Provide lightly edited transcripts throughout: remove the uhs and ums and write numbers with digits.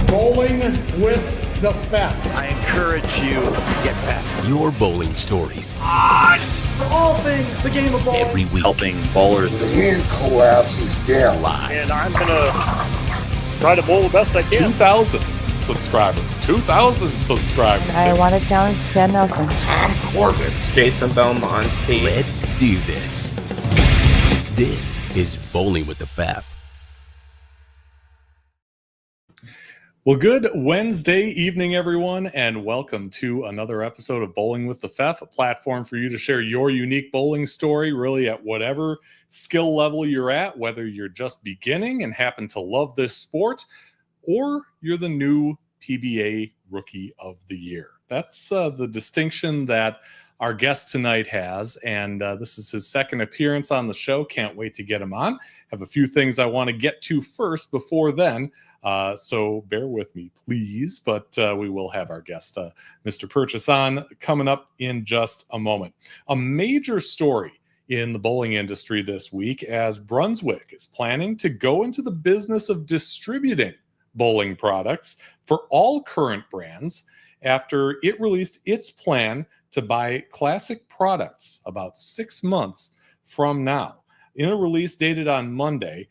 Bowling with the Fef. I encourage you to get fat. Your bowling stories. For all things the game of bowling. Every week. Helping bowlers. The hand collapses down. Live. And I'm going to try to bowl the best I can. 2,000 subscribers. 2,000 subscribers. I want to challenge Chad Nelson. Tom Corbett. Jason Belmonte. Let's do this. This is Bowling with the Fef. Well, good Wednesday evening, everyone, and welcome to another episode of Bowling with the Fef, a platform for you to share your unique bowling story, really at whatever skill level you're at, whether you're just beginning and happen to love this sport, or you're the new PBA Rookie of the Year. That's the distinction that our guest tonight has, and this is his second appearance on the show. Can't wait to get him on. Have a few things I want to get to first before then, so bear with me, please. But we will have our guest, Mr. Purches, on coming up in just a moment. A major story in the bowling industry this week, as Brunswick is planning to go into the business of distributing bowling products for all current brands after it released its plan to buy classic products about 6 months from now. In a release dated on Monday,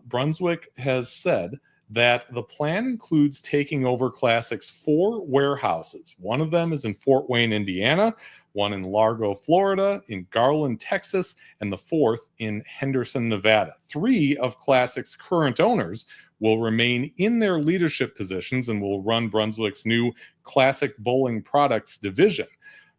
Brunswick has said that the plan includes taking over Classic's 4 warehouses. One of them is in Fort Wayne, Indiana, one in Largo, Florida, in Garland, Texas, and the 4th in Henderson, Nevada. 3 of Classic's current owners will remain in their leadership positions and will run Brunswick's new Classic Bowling Products division.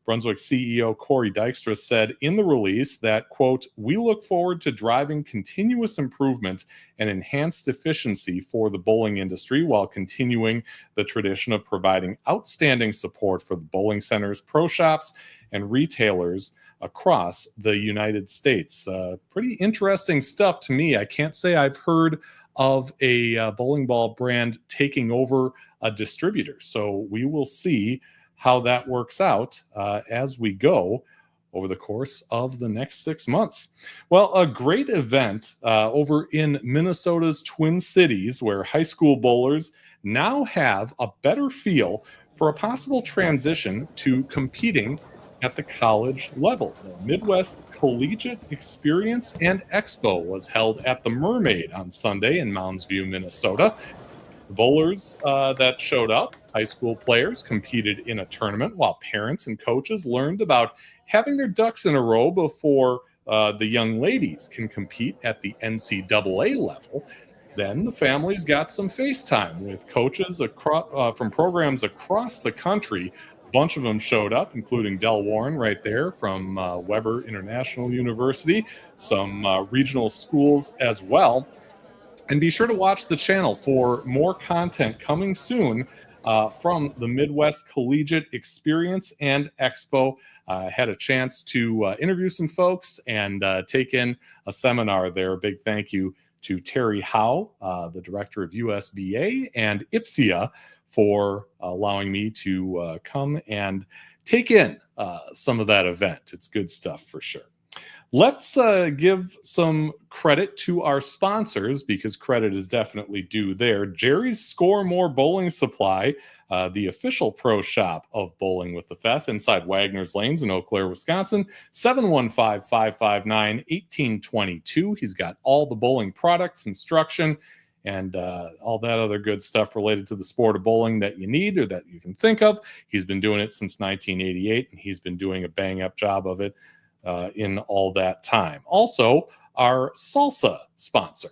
Brunswick CEO Corey Dykstra said in the release that, quote, "We look forward to driving continuous improvement and enhanced efficiency for the bowling industry while continuing the tradition of providing outstanding support for the bowling centers, pro shops, and retailers across the United States." Pretty interesting stuff to me. I can't say I've heard of a bowling ball brand taking over a distributor. So we will see how that works out as we go over the course of the next 6 months. Well, a great event over in Minnesota's Twin Cities, where high school bowlers now have a better feel for a possible transition to competing at the college level. The Midwest Collegiate Experience and Expo was held at the Mermaid on Sunday in Mounds View, Minnesota. The bowlers that showed up, high school players, competed in a tournament, while parents and coaches learned about having their ducks in a row before the young ladies can compete at the NCAA level. Then the families got some FaceTime with coaches from programs across the country. A bunch of them showed up, including Del Warren right there from Weber International University, some regional schools as well. And be sure to watch the channel for more content coming soon from the Midwest Collegiate Experience and Expo. Had a chance to interview some folks and take in a seminar there. A big thank you to Terry Howe, the director of USBA, and IPSIA for allowing me to come and take in some of that event. It's good stuff for sure. Let's give some credit to our sponsors, because credit is definitely due there. Jerry's Score More Bowling Supply, the official pro shop of Bowling with the Fef, inside Wagner's Lanes in Eau Claire, Wisconsin, 715-559-1822. He's got all the bowling products, instruction, and all that other good stuff related to the sport of bowling that you need or that you can think of. He's been doing it since 1988, and he's been doing a bang-up job of it in all that time. Also, our salsa sponsor.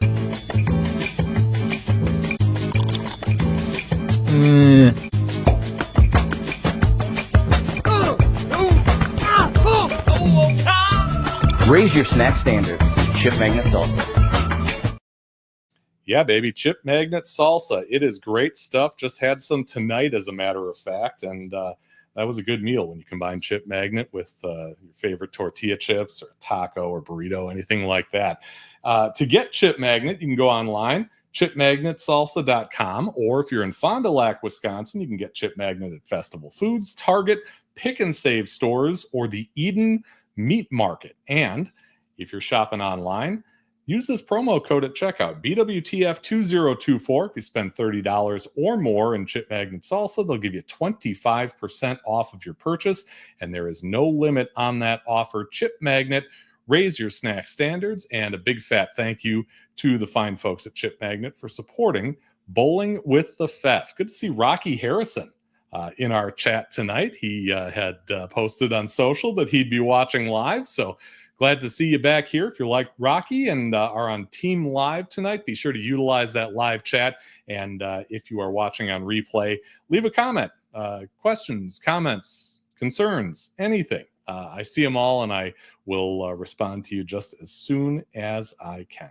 Raise your snack standards. Chip Magnet Salsa. Yeah, baby, Chip Magnet Salsa. It is great stuff. Just had some tonight, as a matter of fact, and that was a good meal when you combine Chip Magnet with your favorite tortilla chips or taco or burrito, anything like that. To get Chip Magnet, you can go online, chipmagnetsalsa.com, or if you're in Fond du Lac, Wisconsin, you can get Chip Magnet at Festival Foods, Target, Pick and Save stores, or the Eden Meat Market. And if you're shopping online, Use this promo code at checkout, BWTF2024. If you spend $30 or more in Chip Magnet Salsa, they'll give you 25% off of your purchase, and there is no limit on that offer. Chip Magnet, raise your snack standards, and a big fat thank you to the fine folks at Chip Magnet for supporting Bowling with the Fef. Good to see Rocky Harrison in our chat tonight. He had posted on social that he'd be watching live, so glad to see you back here. If you're like Rocky and are on Team Live tonight, be sure to utilize that live chat. And if you are watching on replay, leave a comment, questions, comments, concerns, anything. I see them all, and I will respond to you just as soon as I can.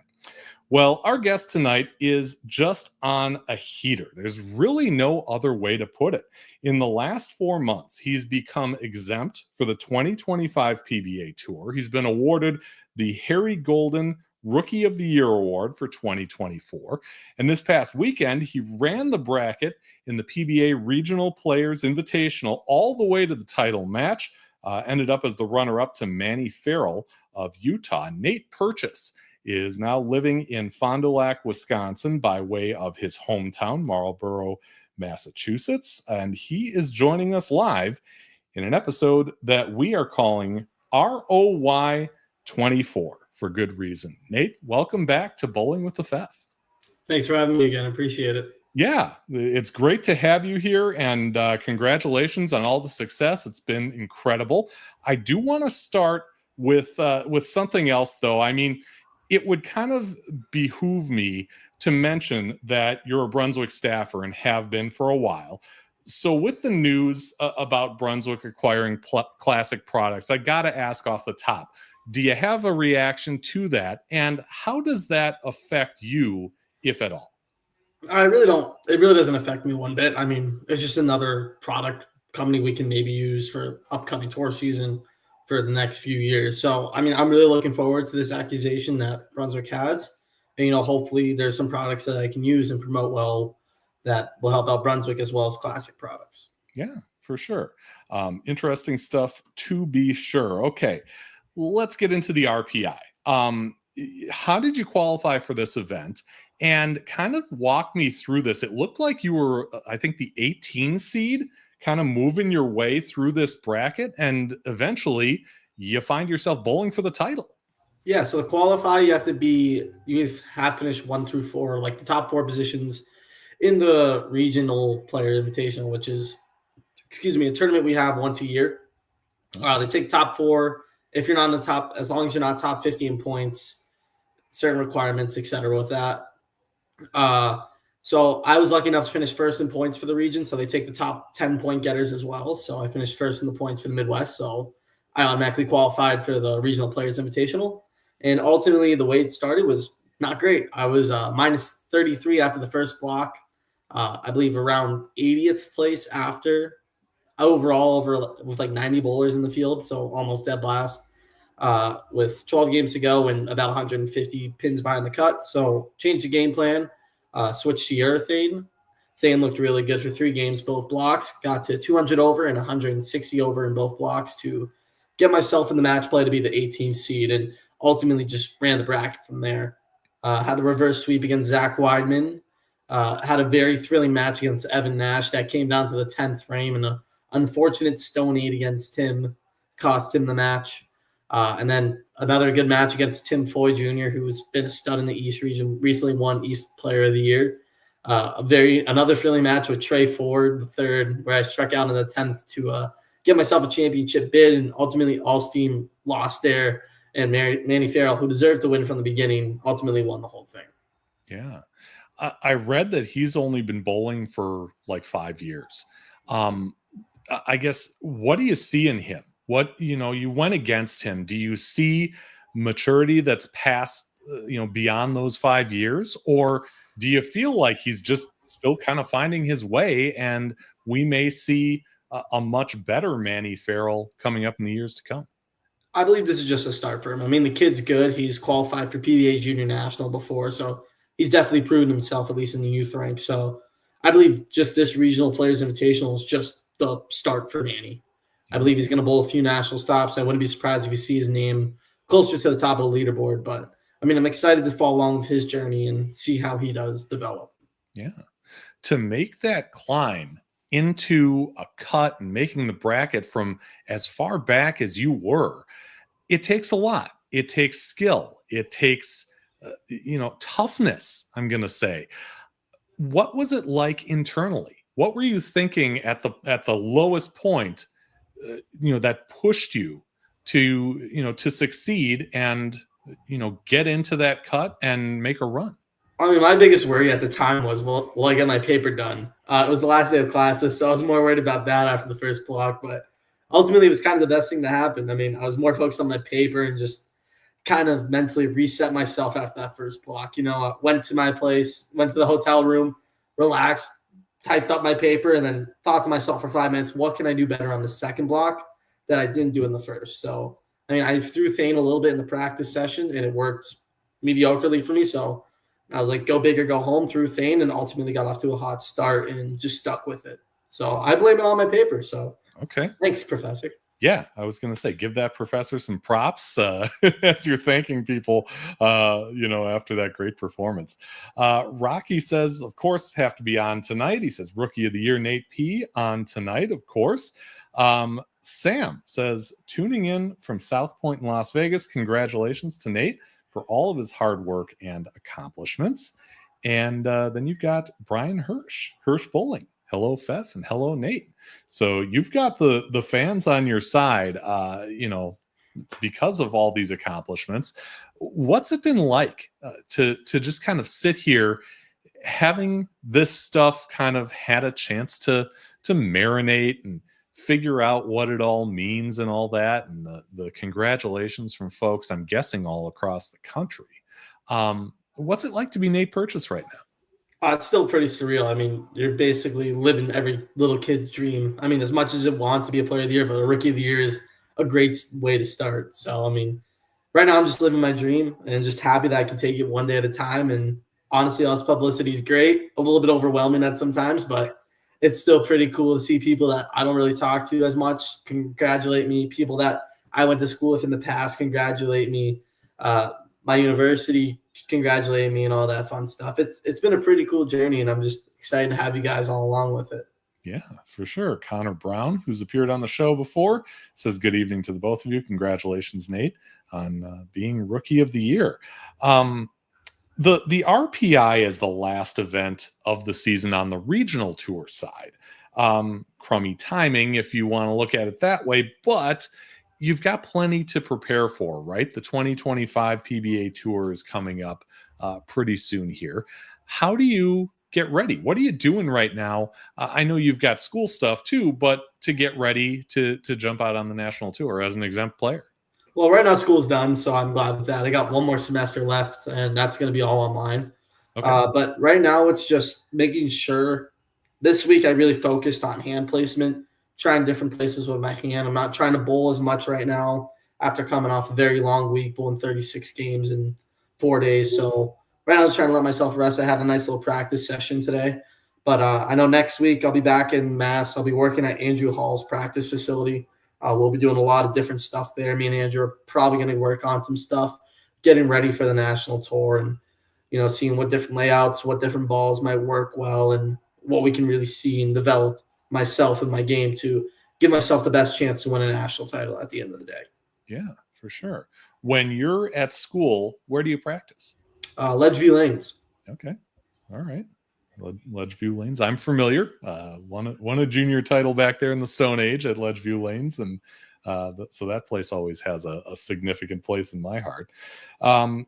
Well, our guest tonight is just on a heater. There's really no other way to put it. In the last 4 months, he's become exempt for the 2025 PBA Tour. He's been awarded the Harry Golden Rookie of the Year Award for 2024. And this past weekend, he ran the bracket in the PBA Regional Players Invitational all the way to the title match. Ended up as the runner-up to Manny Farrell of Utah. Nate Purches is now living in Fond du Lac, Wisconsin, by way of his hometown, Marlborough, Massachusetts. And he is joining us live in an episode that we are calling ROY24 for good reason. Nate, welcome back to Bowling with the Fef. Thanks for having me again. I appreciate it. Yeah, it's great to have you here, and congratulations on all the success. It's been incredible. I do want to start with something else, though. I mean, it would kind of behoove me to mention that you're a Brunswick staffer and have been for a while. So with the news about Brunswick acquiring classic products, I got to ask off the top, do you have a reaction to that? And how does that affect you, if at all? I really don't. It really doesn't affect me one bit. I mean, it's just another product company we can maybe use for upcoming tour season for the next few years. So, I mean, I'm really looking forward to this accusation that Brunswick has. And, hopefully there's some products that I can use and promote well that will help out Brunswick as well as classic products. Yeah, for sure. Interesting stuff to be sure. Okay, let's get into the RPI. How did you qualify for this event? And kind of walk me through this. It looked like you were, I think, the 18 seed, kind of moving your way through this bracket, and eventually you find yourself bowling for the title. Yeah, so to qualify, you have to finish 1 through 4, like the top 4 positions in the Regional Player Invitational, which is, a tournament we have once a year. They take top 4. If you're not in the top, as long as you're not top 50 in points, certain requirements, etc. with that. So I was lucky enough to finish first in points for the region. So they take the top 10 point getters as well. So I finished first in the points for the Midwest. So I automatically qualified for the Regional Players Invitational. And ultimately, the way it started was not great. I was minus 33 after the first block. I believe around 80th place after overall with like 90 bowlers in the field. So almost dead last. With 12 games to go and about 150 pins behind the cut. So changed the game plan, switched to urethane. Thane looked really good for 3 games, both blocks. Got to 200 over and 160 over in both blocks to get myself in the match play to be the 18th seed, and ultimately just ran the bracket from there. Had a reverse sweep against Zach Weidman. Had a very thrilling match against Evan Nash that came down to the 10th frame, and an unfortunate stone 8 against Tim cost him the match. And then another good match against Tim Foy Jr., who's been a stud in the East region, recently won East Player of the Year. Another thrilling match with Trey Ford, the 3rd, where I struck out in the 10th to get myself a championship bid, and ultimately All-Steam lost there, and Manny Farrell, who deserved to win from the beginning, ultimately won the whole thing. Yeah. I read that he's only been bowling for like 5 years. I guess, what do you see in him? You went against him. Do you see maturity that's past, beyond those 5 years? Or do you feel like he's just still kind of finding his way, and we may see a much better Manny Farrell coming up in the years to come? I believe this is just a start for him. I mean, the kid's good. He's qualified for PBA Junior National before, so he's definitely proven himself, at least in the youth rank. So I believe just this Regional Players Invitational is just the start for Manny. I believe he's going to bowl a few national stops. I wouldn't be surprised if you see his name closer to the top of the leaderboard, but I mean, I'm excited to follow along with his journey and see how he does develop. Yeah. To make that climb into a cut and making the bracket from as far back as you were, it takes a lot. It takes skill. It takes, toughness, I'm going to say. What was it like internally? What were you thinking at the lowest point, that pushed you to succeed and, get into that cut and make a run? I mean, my biggest worry at the time was, will I get my paper done? It was the last day of classes, so I was more worried about that after the first block. But ultimately, it was kind of the best thing to happen. I mean, I was more focused on my paper and just kind of mentally reset myself after that first block. I went to my place, went to the hotel room, relaxed, typed up my paper, and then thought to myself for 5 minutes, what can I do better on the second block that I didn't do in the first? So, I mean, I threw Thane a little bit in the practice session, and it worked mediocrely for me. So I was like, go big or go home, through Thane, and ultimately got off to a hot start and just stuck with it. So I blame it on my paper. So okay. Thanks, Professor. Yeah, I was going to say, give that professor some props as you're thanking people, after that great performance. Rocky says, of course, have to be on tonight. He says, Rookie of the Year, Nate P. on tonight, of course. Sam says, tuning in from South Point in Las Vegas. Congratulations to Nate for all of his hard work and accomplishments. And then you've got Brian Hirsch Bowling. Hello, Fef, and hello, Nate. So you've got the fans on your side, because of all these accomplishments. What's it been like to just kind of sit here, having this stuff kind of had a chance to marinate and figure out what it all means and all that, and the congratulations from folks, I'm guessing, all across the country. What's it like to be Nate Purches right now? It's still pretty surreal. I mean, you're basically living every little kid's dream. I mean, as much as it wants to be a player of the year, but a rookie of the year is a great way to start. So, I mean, right now I'm just living my dream and just happy that I can take it one day at a time. And honestly, all this publicity is great. A little bit overwhelming at sometimes, but it's still pretty cool to see people that I don't really talk to as much congratulate me. People that I went to school with in the past congratulate me. My university congratulate me and all that fun stuff. It's been a pretty cool journey, and I'm just excited to have you guys all along with it. Yeah, for sure. Connor Brown, who's appeared on the show before, says good evening to the both of you. Congratulations, Nate, on being Rookie of the Year. The RPI is the last event of the season on the regional tour side. Crummy timing, if you want to look at it that way, but you've got plenty to prepare for, right? The 2025 PBA Tour is coming up pretty soon here. How do you get ready? What are you doing right now? I know you've got school stuff too, but to get ready to jump out on the national tour as an exempt player. Well, right now school's done, so I'm glad with that. I got one more semester left, and that's going to be all online. Okay. But right now it's just making sure. This week I really focused on hand placement, trying different places with my hand. I'm not trying to bowl as much right now after coming off a very long week, bowling 36 games in 4 days. So right now I'm trying to let myself rest. I had a nice little practice session today. But I know next week I'll be back in Mass. I'll be working at Andrew Hall's practice facility. We'll be doing a lot of different stuff there. Me and Andrew are probably going to work on some stuff, getting ready for the national tour and, seeing what different layouts, what different balls might work well, and what we can really see and develop myself and my game to give myself the best chance to win a national title at the end of the day. Yeah, for sure. When you're at school, where do you practice? Ledgeview Lanes. Okay. All right. Ledgeview Lanes. I'm familiar. Won a junior title back there in the Stone Age at Ledgeview Lanes. And so that place always has a significant place in my heart. We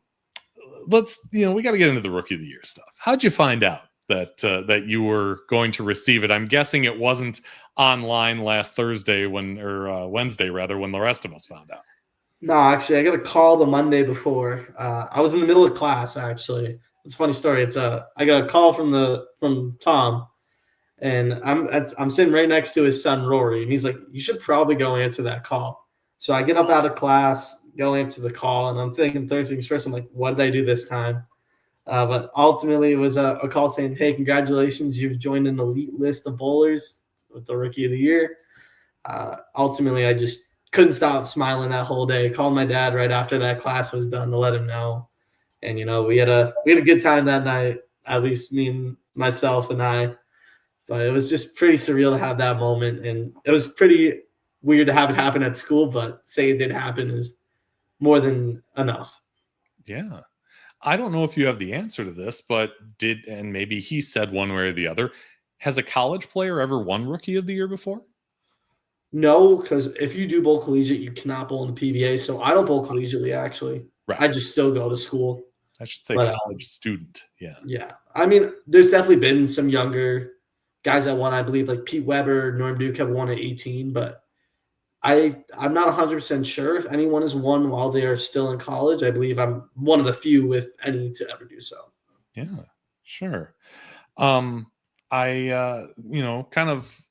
got to get into the Rookie of the Year stuff. How'd you find out that you were going to receive it? I'm guessing it wasn't online last Thursday Wednesday rather, when the rest of us found out. No, actually, I got a call the Monday before. I was in the middle of class, actually. It's a funny story. I got a call from Tom, and I'm sitting right next to his son Rory, and he's like, "You should probably go answer that call." So I get up out of class, go answer the call, and I'm thinking third things first. I'm like, "What did I do this time?" But ultimately, it was a call saying, "Hey, congratulations! You've joined an elite list of bowlers with the Rookie of the Year." Ultimately, I just couldn't stop smiling that whole day. Called my dad right after that class was done to let him know. And we had a good time that night, at least me and myself and I. But it was just pretty surreal to have that moment, and it was pretty weird to have it happen at school. But say it did happen is more than enough. Yeah. I don't know if you have the answer to this, but and maybe he said one way or the other, has a college player ever won Rookie of the Year before? No, because if you do bowl collegiate, you cannot bowl in the PBA. So I don't bowl collegiately, actually. Right. I just still go to school. I should say college student. Yeah. Yeah. I mean, there's definitely been some younger guys that won, I believe, like Pete Weber, Norm Duke have won at 18, but I'm not 100% sure if anyone has won while they are still in college. I believe I'm one of the few, if any, to ever do so. Yeah, sure. I kind of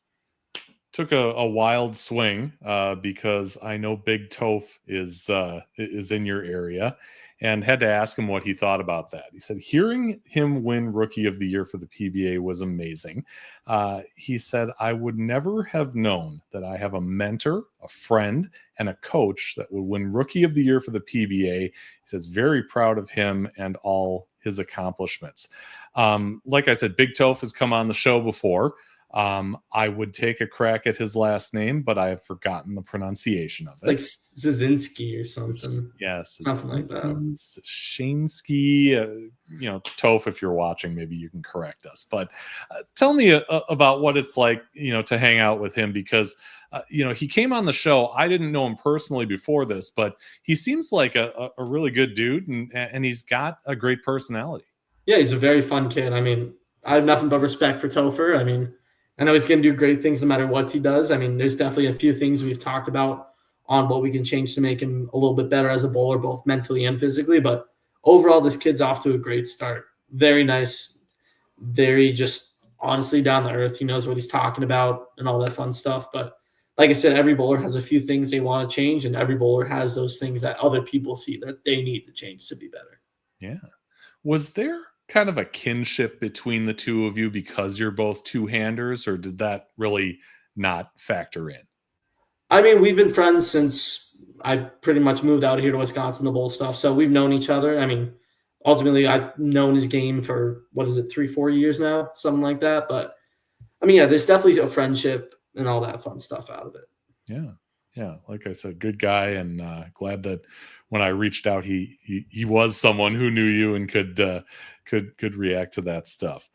took a wild swing because I know Big Toph is in your area, and had to ask him what he thought about that. He said, hearing him win Rookie of the Year for the PBA was amazing. He said, I would never have known that I have a mentor, a friend, and a coach that would win Rookie of the Year for the PBA. He says, very proud of him and all his accomplishments. Like I said, Big Toph has come on the show before. I would take a crack at his last name, but I have forgotten the pronunciation of it. Like Szynski or something. Yes, something like that. Shansky. Toph, if you're watching, maybe you can correct us. But tell me about what it's like, to hang out with him, because he came on the show. I didn't know him personally before this, but he seems like a really good dude, and he's got a great personality. Yeah, he's a very fun kid. I mean, I have nothing but respect for Topher. I mean, I know he's going to do great things no matter what he does. I mean, there's definitely a few things we've talked about on what we can change to make him a little bit better as a bowler, both mentally and physically. But overall, this kid's off to a great start. Very nice, very just honestly down to earth. He knows what he's talking about and all that fun stuff. But like I said, every bowler has a few things they want to change, and every bowler has those things that other people see that they need to change to be better. Yeah. Was there kind of a kinship between the two of you because you're both two-handers, or did that really not factor in? I mean, we've been friends since I pretty much moved out here to Wisconsin, the bowl stuff. So we've known each other. I mean, ultimately, I've known his game for, 3-4 years now, something like that. But I mean, yeah, there's definitely a friendship and all that fun stuff out of it. Yeah. Yeah. Like I said, good guy, and glad that when I reached out, he was someone who knew you and could react to that stuff.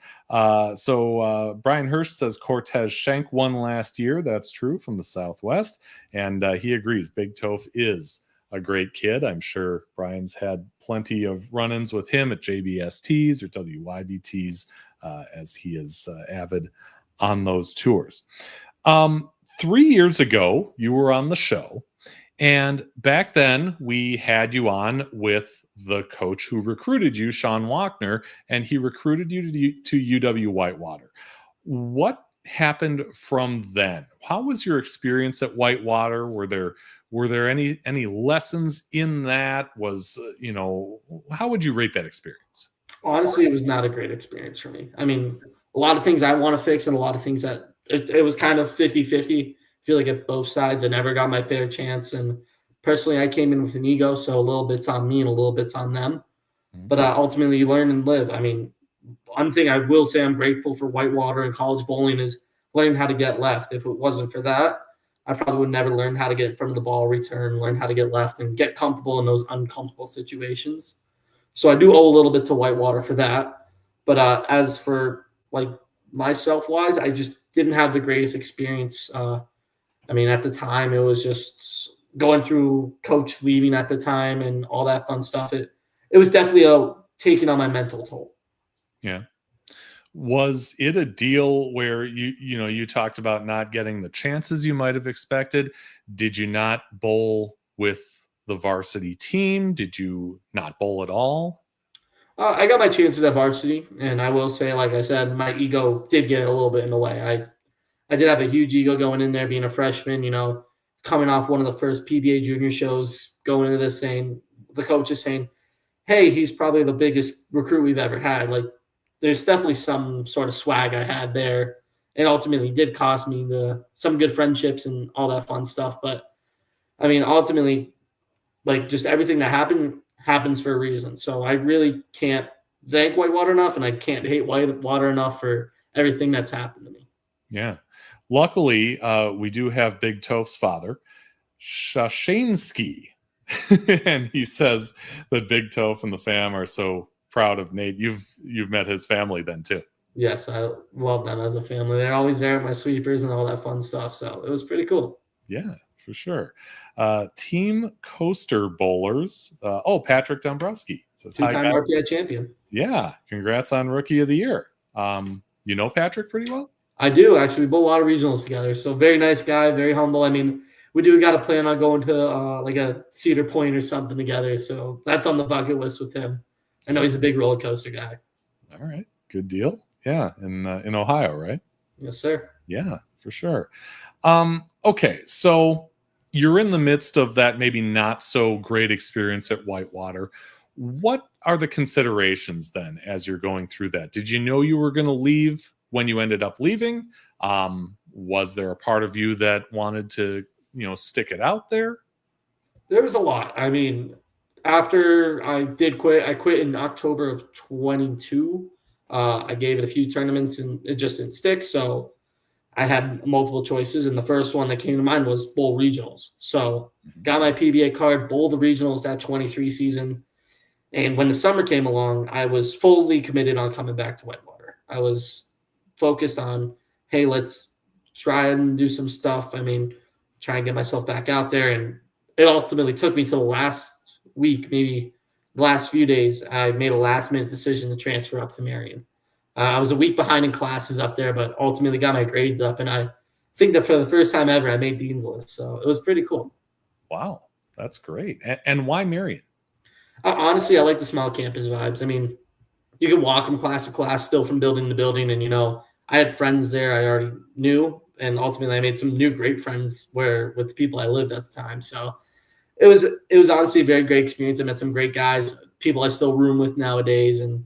So Brian Hirsch says Cortez Schenk won last year. That's true, from the Southwest. And he agrees. Big Toph is a great kid. I'm sure Brian's had plenty of run-ins with him at JBSTs or WYBTs, as he is avid on those tours. 3 years ago, you were on the show. And back then, we had you on with the coach who recruited you, Sean Walkner, and he recruited you to UW Whitewater. What happened from then? How was your experience at Whitewater? Were there any lessons in that? How would you rate that experience? Honestly, it was not a great experience for me. I mean, a lot of things I want to fix and a lot of things that it was kind of 50-50. I feel like at both sides, I never got my fair chance. And personally, I came in with an ego, so a little bit's on me and a little bit's on them. Mm-hmm. But ultimately, you learn and live. I mean, one thing I will say I'm grateful for Whitewater and college bowling is learning how to get left. If it wasn't for that, I probably would never learn how to get from the ball return, learn how to get left, and get comfortable in those uncomfortable situations. So I do owe a little bit to Whitewater for that. But as for myself-wise, I just didn't have the greatest experience. I mean, at the time, it was just going through coach leaving at the time and all that fun stuff. It was definitely taking on my mental toll. Yeah. Was it a deal where you talked about not getting the chances you might have expected? Did you not bowl with the varsity team? Did you not bowl at all? I got my chances at varsity, and I will say, like I said, my ego did get a little bit in the way. I did have a huge ego going in there, being a freshman, coming off one of the first PBA junior shows, going into this the coach is saying, hey, he's probably the biggest recruit we've ever had. Like, there's definitely some sort of swag I had there, and ultimately did cost me some good friendships and all that fun stuff. But I mean, ultimately, just everything that happened happens for a reason. So I really can't thank Whitewater enough, and I can't hate Whitewater enough for everything that's happened to me. Yeah. Luckily, we do have Big Toph's father, Shashansky. And he says that Big Toph and the fam are so proud of Nate. You've met his family then too. Yes, I love them as a family. They're always there at my sweepers and all that fun stuff. So it was pretty cool. Yeah, for sure. Team Coaster Bowlers. Patrick Dombrowski says, two-time RPI champion. Yeah, congrats on Rookie of the Year. You know Patrick pretty well? I do, actually. We bowl a lot of regionals together. So very nice guy, very humble. I mean, we do got to plan on going to like a Cedar Point or something together. So that's on the bucket list with him. I know he's a big roller coaster guy. All right, good deal. Yeah, in Ohio, right? Yes, sir. Yeah, for sure. Okay, so you're in the midst of that maybe not so great experience at Whitewater. What are the considerations then as you're going through that? Did you know you were going to leave when you ended up leaving? Was there a part of you that wanted to, stick it out there? There was a lot. I mean, after I did quit, I quit in October of 22. I gave it a few tournaments and it just didn't stick. So I had multiple choices. And the first one that came to mind was bowl regionals. So got my PBA card, bowled the regionals that 23 season. And when the summer came along, I was fully committed on coming back to Whitewater. I was focused on, hey, let's try and do some stuff. I mean, try and get myself back out there. And it ultimately took me to the last week, maybe the last few days. I made a last-minute decision to transfer up to Marion. I was a week behind in classes up there, but ultimately got my grades up. And I think that for the first time ever, I made Dean's List. So it was pretty cool. Wow, that's great. And why Marion? Honestly, I like the small campus vibes. I mean, you can walk from class to class, still from building to building. And, I had friends there I already knew. And ultimately, I made some new great friends with the people I lived at the time. So it was honestly a very great experience. I met some great guys, people I still room with nowadays. And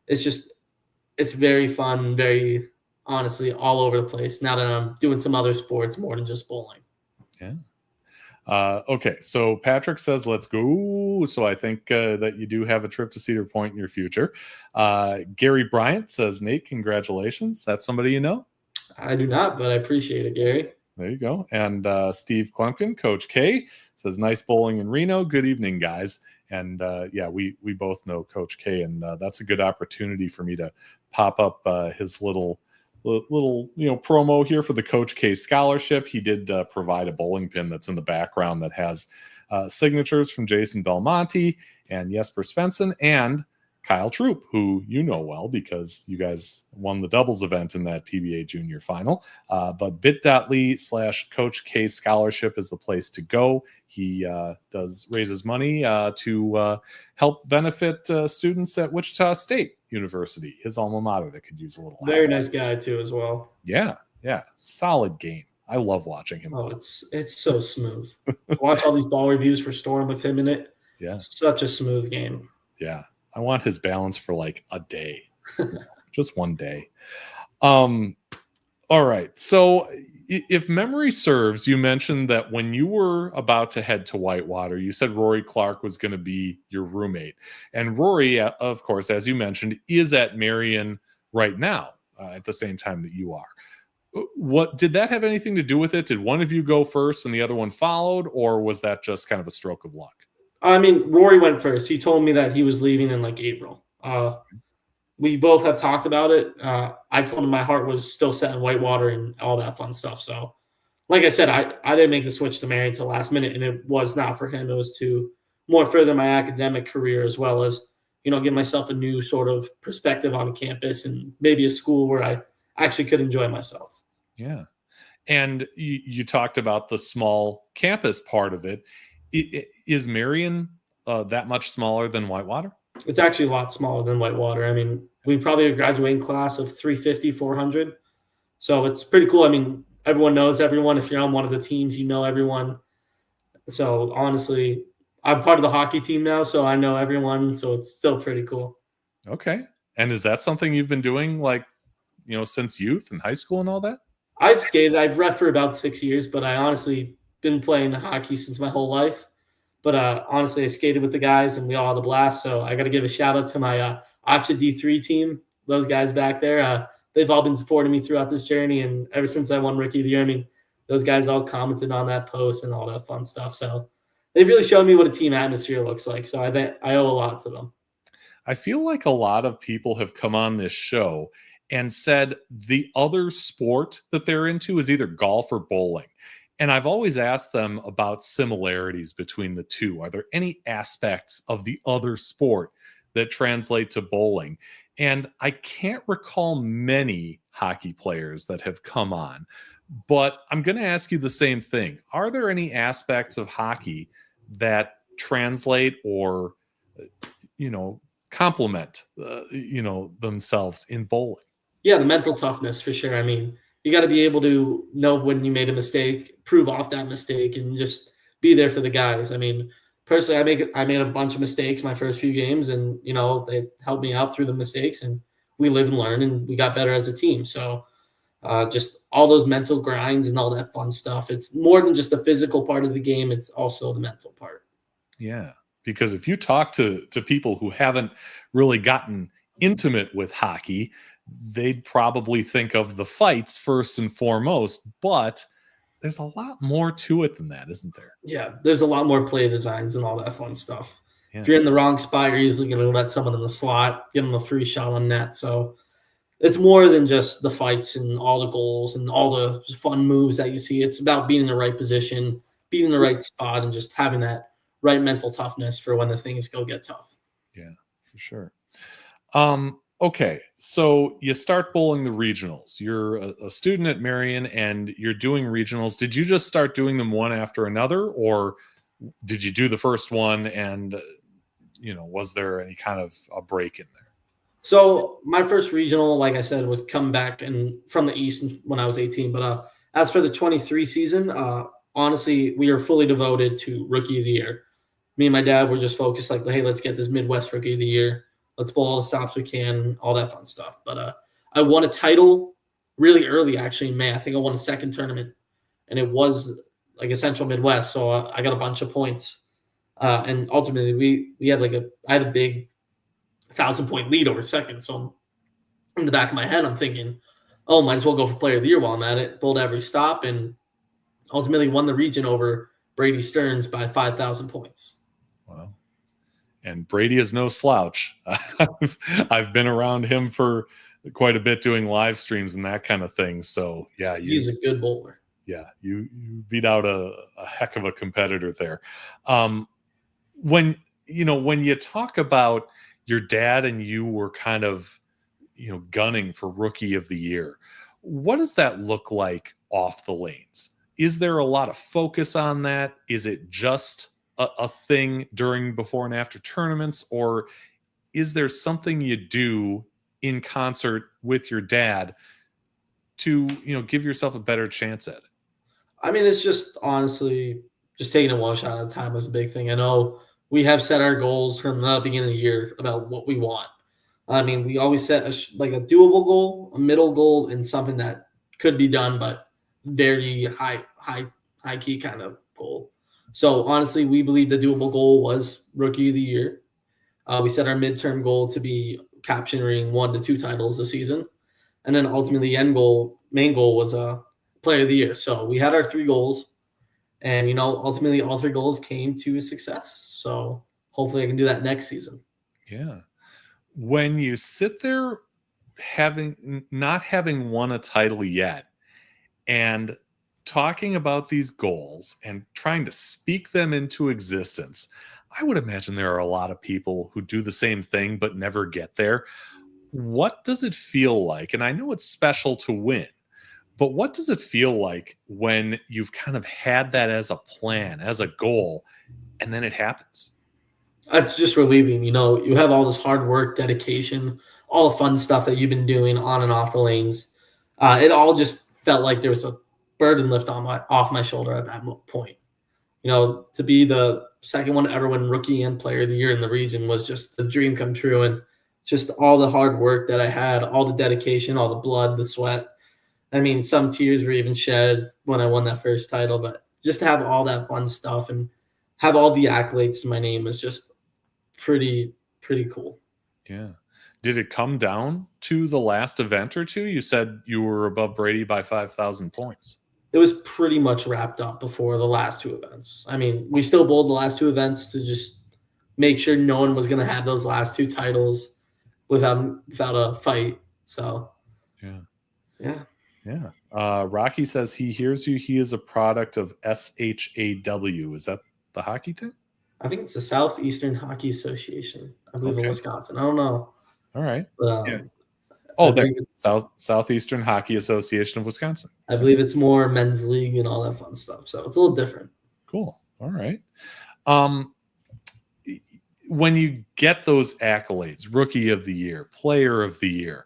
it's very fun, very honestly all over the place now that I'm doing some other sports more than just bowling. Yeah. Okay, so Patrick says, let's go. So I think that you do have a trip to Cedar Point in your future. Gary Bryant says, Nate, congratulations. That's somebody you know? I do not, but I appreciate it, Gary. There you go. And Steve Klumpkin, Coach K, says, nice bowling in Reno. Good evening, guys. And we both know Coach K, and that's a good opportunity for me to pop up his little promo here for the Coach K scholarship. He did provide a bowling pin that's in the background that has signatures from Jason Belmonte and Jesper Svensson and Kyle Troop, who you know well because you guys won the doubles event in that PBA junior final. But bit.ly/Coach K scholarship is the place to go. He raises money to help benefit students at Wichita State University, his alma mater, that could use a little help. Very nice guy too as well. Yeah. Solid game. I love watching him. Oh, it's so smooth. Watch all these ball reviews for Storm with him in it. Yeah. Such a smooth game. Yeah. I want his balance for like a day. Just one day. All right. So if memory serves, you mentioned that when you were about to head to Whitewater, you said Rory Clark was going to be your roommate. And Rory, of course, as you mentioned, is at Marion right now at the same time that you are. What did that have anything to do with it? Did one of you go first and the other one followed, or was that just kind of a stroke of luck? I mean, Rory went first. He told me that he was leaving in like April. We both have talked about it. I told him my heart was still set in Whitewater and all that fun stuff. So, like I said, I didn't make the switch to Marion until last minute, and it was not for him. It was to more further my academic career as well as, give myself a new sort of perspective on campus and maybe a school where I actually could enjoy myself. Yeah. And you talked about the small campus part of it. Is Marion that much smaller than Whitewater? It's actually a lot smaller than Whitewater. I mean, we probably have a graduating class of 350, 400. So it's pretty cool. I mean, everyone knows everyone. If you're on one of the teams, you know everyone. So honestly, I'm part of the hockey team now, so I know everyone. So it's still pretty cool. Okay. And is that something you've been doing since youth and high school and all that? I've skated. I've ref for about 6 years, but I honestly been playing hockey since my whole life. But honestly, I skated with the guys and we all had a blast. So I got to give a shout out to my Acha D3 team. Those guys back there, they've all been supporting me throughout this journey. And ever since I won Rookie of the Year, I mean, those guys all commented on that post and all that fun stuff. So they've really shown me what a team atmosphere looks like. So I owe a lot to them. I feel like a lot of people have come on this show and said the other sport that they're into is either golf or bowling. And I've always asked them about similarities between the two. Are there any aspects of the other sport that translate to bowling? And I can't recall many hockey players that have come on, but I'm going to ask you the same thing. Are there any aspects of hockey that translate or, complement, themselves in bowling? Yeah, the mental toughness for sure. I mean, you got to be able to know when you made a mistake, prove off that mistake, and just be there for the guys. I mean, personally, I made a bunch of mistakes my first few games, and they helped me out through the mistakes, and we live and learn, and we got better as a team. So just all those mental grinds and all that fun stuff. It's more than just the physical part of the game; it's also the mental part. Yeah, because if you talk to people who haven't really gotten intimate with hockey, they'd probably think of the fights first and foremost, but there's a lot more to it than that, isn't there? Yeah, there's a lot more play designs and all that fun stuff. Yeah. If you're in the wrong spot, you're usually going to let someone in the slot, give them a free shot on net. So it's more than just the fights and all the goals and all the fun moves that you see. It's about being in the right position, being in the right spot, and just having that right mental toughness for when the things go get tough. Yeah, for sure. Okay, so you start bowling the regionals. You're a student at Marion and you're doing regionals. Did you just start doing them one after another, or did you do the first one and, was there any kind of a break in there? So my first regional, like I said, was come back and from the East when I was 18. But as for the 23 season, honestly, we are fully devoted to Rookie of the Year. Me and my dad were just focused like, hey, let's get this Midwest Rookie of the Year. Let's bowl all the stops we can, all that fun stuff. But I won a title really early, actually, in May. I think I won the second tournament, and it was like a Central Midwest, so I got a bunch of points. And ultimately, we had I had a big 1,000-point lead over second. So in the back of my head, I'm thinking, oh, might as well go for Player of the Year while I'm at it. Bowled every stop, and ultimately won the region over Brady Stearns by 5,000 points. Wow. And Brady is no slouch. I've been around him for quite a bit doing live streams and that kind of thing. So yeah, he's a good bowler. Yeah, you beat out a heck of a competitor there. When you talk about your dad and you were kind of gunning for Rookie of the Year, what does that look like off the lanes? Is there a lot of focus on that? Is it just a thing during before and after tournaments, or is there something you do in concert with your dad to give yourself a better chance at it? I mean, it's just honestly just taking it one shot at a time was a big thing. I know we have set our goals from the beginning of the year about what we want. I mean, we always set a doable goal, a middle goal, and something that could be done, but very high key kind of goal. So honestly, we believe the doable goal was Rookie of the Year. We set our midterm goal to be capturing 1 to 2 titles this season. And then ultimately the main goal was Player of the Year. So we had our 3 goals, and ultimately all 3 goals came to success. So hopefully I can do that next season. Yeah. When you sit there not having won a title yet and talking about these goals and trying to speak them into existence, I would imagine there are a lot of people who do the same thing but never get there. What does it feel like? And I know it's special to win, but what does it feel like when you've kind of had that as a plan, as a goal, and then it happens? It's just relieving. You have all this hard work, dedication, all the fun stuff that you've been doing on and off the lanes. It all just felt like there was a burden lift off my shoulder at that point. To be the second one to ever win Rookie and Player of the Year in the region was just a dream come true. And just all the hard work that I had, all the dedication, all the blood, the sweat. I mean, some tears were even shed when I won that first title, but just to have all that fun stuff and have all the accolades to my name is just pretty cool. Yeah. Did it come down to the last event or two? You said you were above Brady by 5,000 points. It was pretty much wrapped up before the last two events. I mean, we still bowled the last two events to just make sure no one was going to have those last two titles without a fight. So, yeah. Rocky says he hears you. He is a product of SHAW. Is that the hockey thing? I think it's the Southeastern Hockey Association. I believe in Wisconsin. I don't know. All right. But, Southeastern Hockey Association of Wisconsin. I believe it's more men's league and all that fun stuff. So it's a little different. Cool. All right. When you get those accolades, Rookie of the Year, Player of the Year,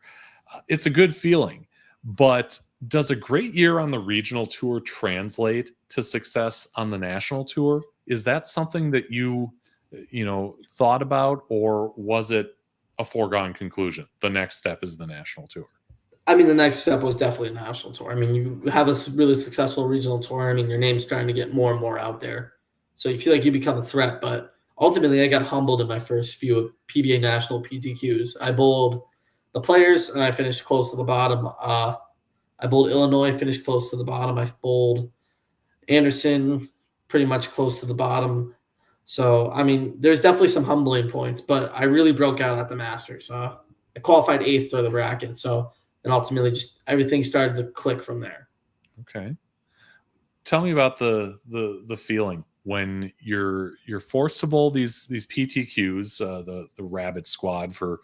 it's a good feeling. But does a great year on the regional tour translate to success on the national tour? Is that something that you thought about, or was it a foregone conclusion? The next step is the national tour. I mean, the next step was definitely a national tour. I mean, you have a really successful regional tour. I mean, your name's starting to get more and more out there. So you feel like you become a threat. But ultimately, I got humbled in my first few PBA national PTQs. I bowled the Players, and I finished close to the bottom. I bowled Illinois, finished close to the bottom. I bowled Anderson, pretty much close to the bottom. So, I mean, there's definitely some humbling points, but I really broke out at the Masters. I qualified 8th for the bracket. So, and ultimately just everything started to click from there. Okay. Tell me about the feeling when you're forced to bowl these PTQs, the rabbit squad for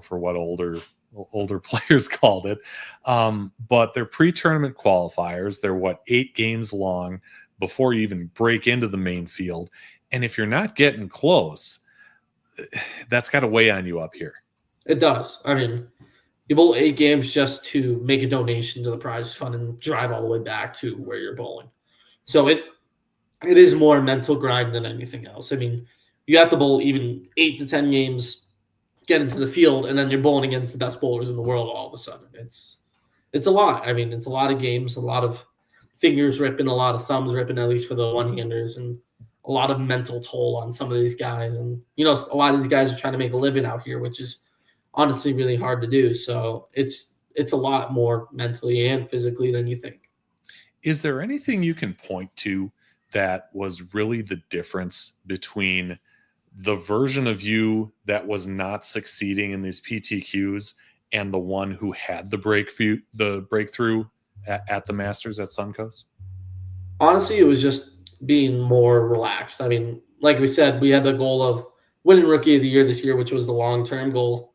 what older players called it. But they're pre-tournament qualifiers. They're 8 games long before you even break into the main field. And if you're not getting close, that's got to weigh on you up here. It does. I mean, you bowl 8 games just to make a donation to the prize fund and drive all the way back to where you're bowling. So it is more a mental grind than anything else. I mean, you have to bowl even 8 to 10 games, get into the field, and then you're bowling against the best bowlers in the world all of a sudden. It's a lot. I mean, it's a lot of games, a lot of fingers ripping, a lot of thumbs ripping, at least for the one-handers, and a lot of mental toll on some of these guys. And, a lot of these guys are trying to make a living out here, which is honestly really hard to do. So it's a lot more mentally and physically than you think. Is there anything you can point to that was really the difference between the version of you that was not succeeding in these PTQs and the one who had the breakthrough at the Masters at Suncoast? Honestly, it was just being more relaxed. I mean, like we said, we had the goal of winning Rookie of the Year this year, which was the long-term goal.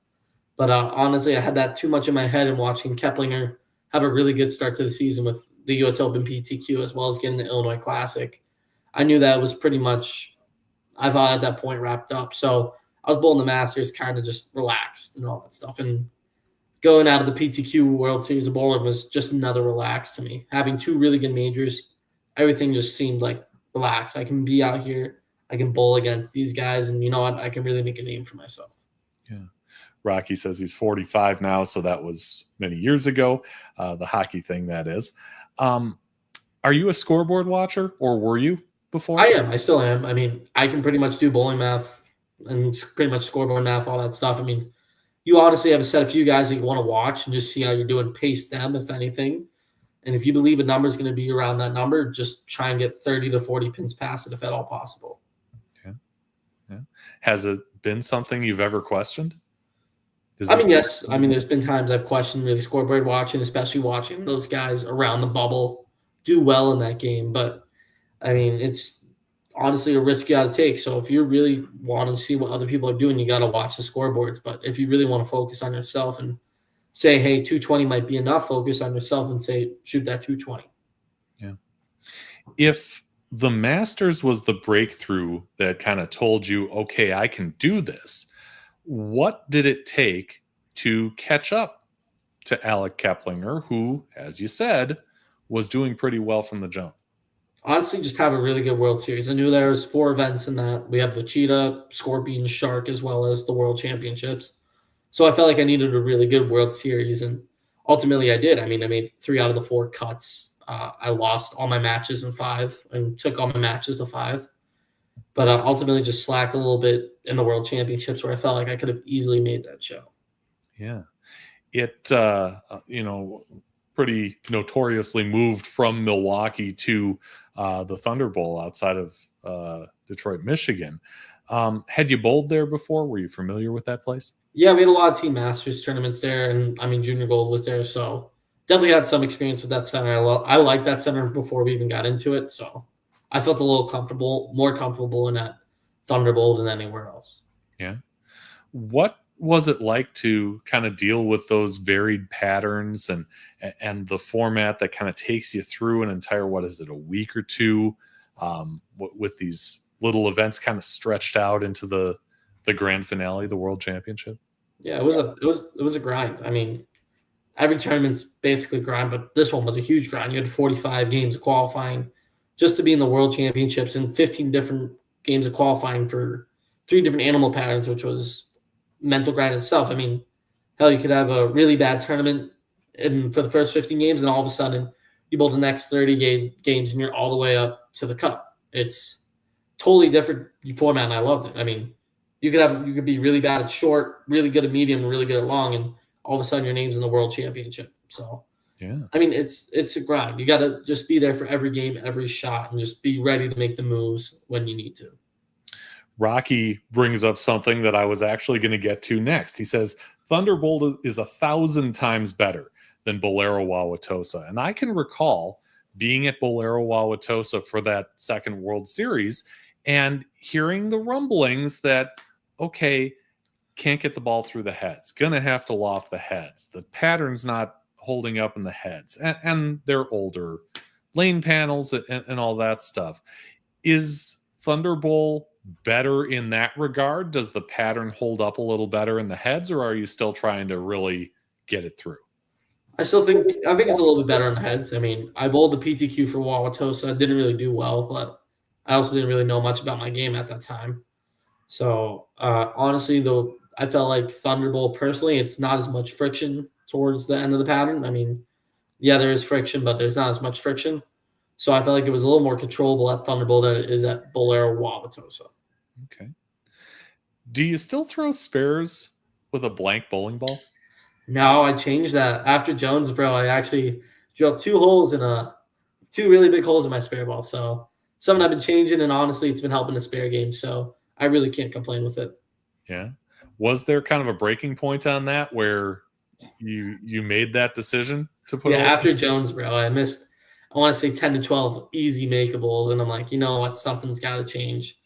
But honestly, I had that too much in my head, and watching Keplinger have a really good start to the season with the U.S. Open PTQ as well as getting the Illinois Classic. I knew that was pretty much, I thought at that point, wrapped up. So I was bowling the Masters kind of just relaxed and all that stuff. And going out of the PTQ World Series of bowling was just another relax to me. Having 2 really good majors, everything just seemed like relax. I can be out here. I can bowl against these guys. And you know what? I can really make a name for myself. Yeah. Rocky says he's 45 now, so that was many years ago. The hockey thing, that is. Are you a scoreboard watcher, or were you before? I am. I still am. I mean, I can pretty much do bowling math and pretty much scoreboard math, all that stuff. I mean, you honestly have a set of few guys that you want to watch and just see how you're doing, pace them, if anything. And if you believe a number is going to be around that number, just try and get 30 to 40 pins past it if at all possible. Yeah. Has it been something you've ever questioned? Yes. I mean, there's been times I've questioned really scoreboard watching, especially watching those guys around the bubble do well in that game. But, I mean, it's honestly a risk you got to take. So if you really want to see what other people are doing, you got to watch the scoreboards. But if you really want to focus on yourself and say, hey, 220 might be enough, focus on yourself and say, shoot that 220. Yeah. If the Masters was the breakthrough that kind of told you, okay, I can do this, what did it take to catch up to Alec Keplinger, who, as you said, was doing pretty well from the jump? Honestly, just have a really good World Series. I knew there was 4 events in that. We have the Cheetah, Scorpion, Shark, as well as the World Championships. So I felt like I needed a really good World Series, and ultimately I did. I mean, I made 3 out of the 4 cuts. I lost all my matches in 5 and took all my matches to 5. but ultimately just slacked a little bit in the World Championships where I felt like I could have easily made that show. Yeah. It, pretty notoriously moved from Milwaukee to the Thunder Bowl outside of Detroit, Michigan. Had you bowled there before? Were you familiar with that place? Yeah, we had a lot of Team Masters tournaments there, and Junior Gold was there, so definitely had some experience with that center. I liked that center before we even got into it, so I felt a little more comfortable in that Thunderbolt than anywhere else. Yeah. What was it like to kind of deal with those varied patterns and the format that kind of takes you through an entire, a week or two, with these little events kind of stretched out into the grand finale, the World Championship? Yeah, it was a grind. I mean, every tournament's basically a grind, but this one was a huge grind. You had 45 games of qualifying just to be in the World Championships and 15 different games of qualifying for 3 different animal patterns, which was mental grind itself. I mean, hell, you could have a really bad tournament for the first 15 games, and all of a sudden you bowl the next 30 games and you're all the way up to the cup. It's totally different format, and I loved it. I mean, you could be really bad at short, really good at medium, and really good at long, and all of a sudden your name's in the World Championship. So, yeah, I mean, it's a grind. You got to just be there for every game, every shot, and just be ready to make the moves when you need to. Rocky brings up something that I was actually going to get to next. He says Thunderbolt is 1,000 times better than Bolero Wauwatosa, and I can recall being at Bolero Wauwatosa for that second World Series and hearing the rumblings that, okay, can't get the ball through the heads, gonna have to loft the heads, the pattern's not holding up in the heads, and they're older lane panels and all that stuff. Is Thunderbolt better in that regard? Does the pattern hold up a little better in the heads, or are you still trying to really get it through? I think it's a little bit better in the heads. I mean, I bowled the PTQ for Wauwatosa. Didn't really do well, but I also didn't really know much about my game at that time. So honestly, though, I felt like Thunderbolt personally, it's not as much friction towards the end of the pattern. I mean, yeah, there is friction, but there's not as much friction. So I felt like it was a little more controllable at Thunderbolt than it is at Bolero Wauwatosa. Okay. Do you still throw spares with a blank bowling ball? No, I changed that. After Jonesboro, I actually drew up 2 really big holes in my spare ball. So something I've been changing, and honestly, it's been helping the spare game. So I really can't complain with it. Yeah. Was there kind of a breaking point on that where you made that decision to put? Yeah, after Jonesboro, I missed, I want to say 10 to 12 easy makeables, and I'm like, you know what, something's got to change.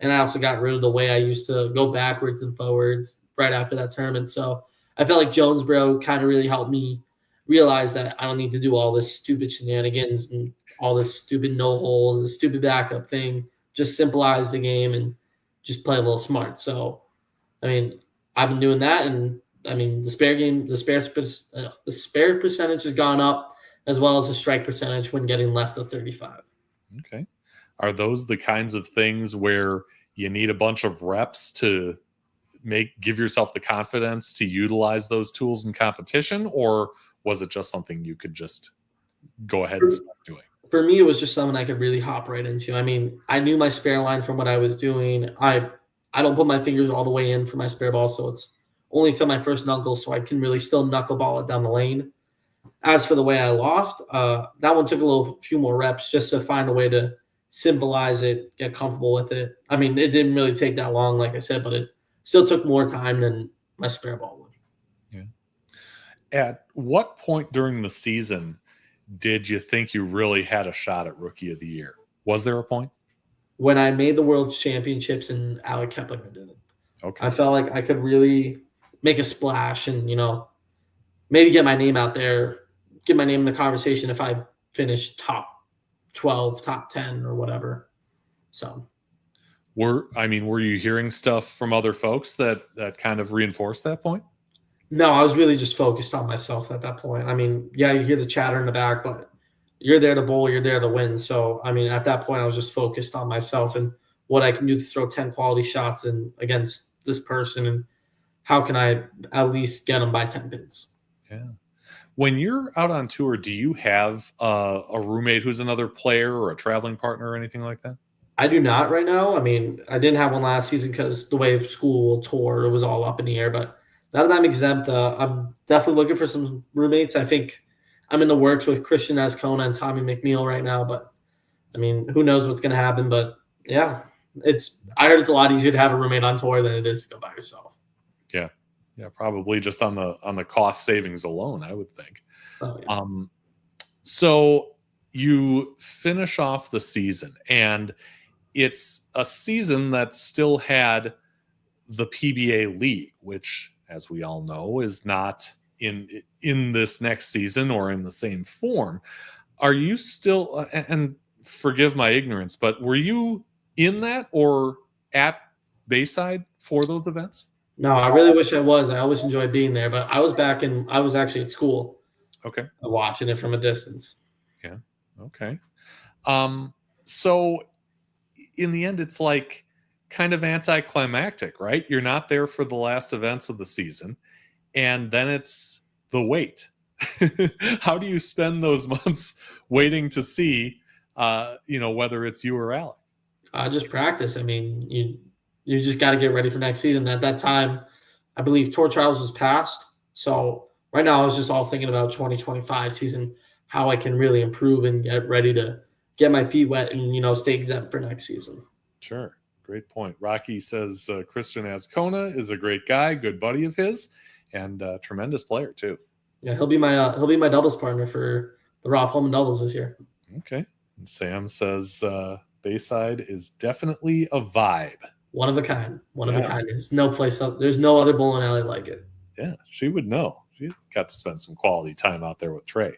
And I also got rid of the way I used to go backwards and forwards right after that tournament. So I felt like Jonesboro kind of really helped me realize that I don't need to do all this stupid shenanigans and all this stupid no holes, the stupid backup thing. Just simplify the game and just play a little smart. So, I mean, I've been doing that, and I mean, the spare percentage has gone up, as well as the strike percentage when getting left of 35. Okay. Are those the kinds of things where you need a bunch of reps to give yourself the confidence to utilize those tools in competition, or was it just something you could just go ahead and start doing? For me, it was just something I could really hop right into. I mean, I knew my spare line from what I was doing. I don't put my fingers all the way in for my spare ball, so it's only to my first knuckle, so I can really still knuckleball it down the lane. As for the way I loft, that one took a few more reps just to find a way to symbolize it, get comfortable with it. I mean, it didn't really take that long, like I said, but it still took more time than my spare ball would. Yeah. At what point during the season did you think you really had a shot at Rookie of the Year? Was there a point? When I made the World Championships and Alec Keplinger did it. Okay. I felt like I could really make a splash and, maybe get my name out there, get my name in the conversation if I finish top 12, top 10 or whatever. So were you hearing stuff from other folks that kind of reinforced that point? No, I was really just focused on myself at that point. I mean, yeah, you hear the chatter in the back, but you're there to bowl, you're there to win. So, I mean, at that point, I was just focused on myself and what I can do to throw 10 quality shots against this person, and how can I at least get them by 10 pins. Yeah. When you're out on tour, do you have a roommate who's another player or a traveling partner or anything like that? I do not right now. I mean, I didn't have one last season because the way school tore, it was all up in the air. But now that I'm exempt, I'm definitely looking for some roommates. I think I'm in the works with Christian Ascona and Tommy McNeil right now. But I mean, who knows what's going to happen? But yeah, I heard it's a lot easier to have a roommate on tour than it is to go by yourself. Yeah, probably just on the cost savings alone, I would think. Oh, yeah. So you finish off the season, and it's a season that still had the PBA League, which, as we all know, is not in this next season or in the same form. Are you still, and forgive my ignorance, but were you in that or at Bayside for those events? No, I really wish I was. I always enjoyed being there, but I was actually at school. Okay. Watching it from a distance. Yeah. Okay. So in the end, it's like kind of anticlimactic, right? You're not there for the last events of the season, and then it's the wait. How do you spend those months waiting to see, whether it's you or Alec? Just practice. I mean, you just got to get ready for next season. At that time, I believe Tour Trials was passed. So right now I was just all thinking about 2025 season, how I can really improve and get ready to get my feet wet and, stay exempt for next season. Sure. Great point. Rocky says Christian Ascona is a great guy, good buddy of his, and a tremendous player too. Yeah, he'll be my doubles partner for the Roth Holman doubles this year. Okay. And Sam says Bayside is definitely a vibe. One of a kind. One of a kind. There's no place else. There's no other bowling alley like it. Yeah, she would know. She got to spend some quality time out there with Trey.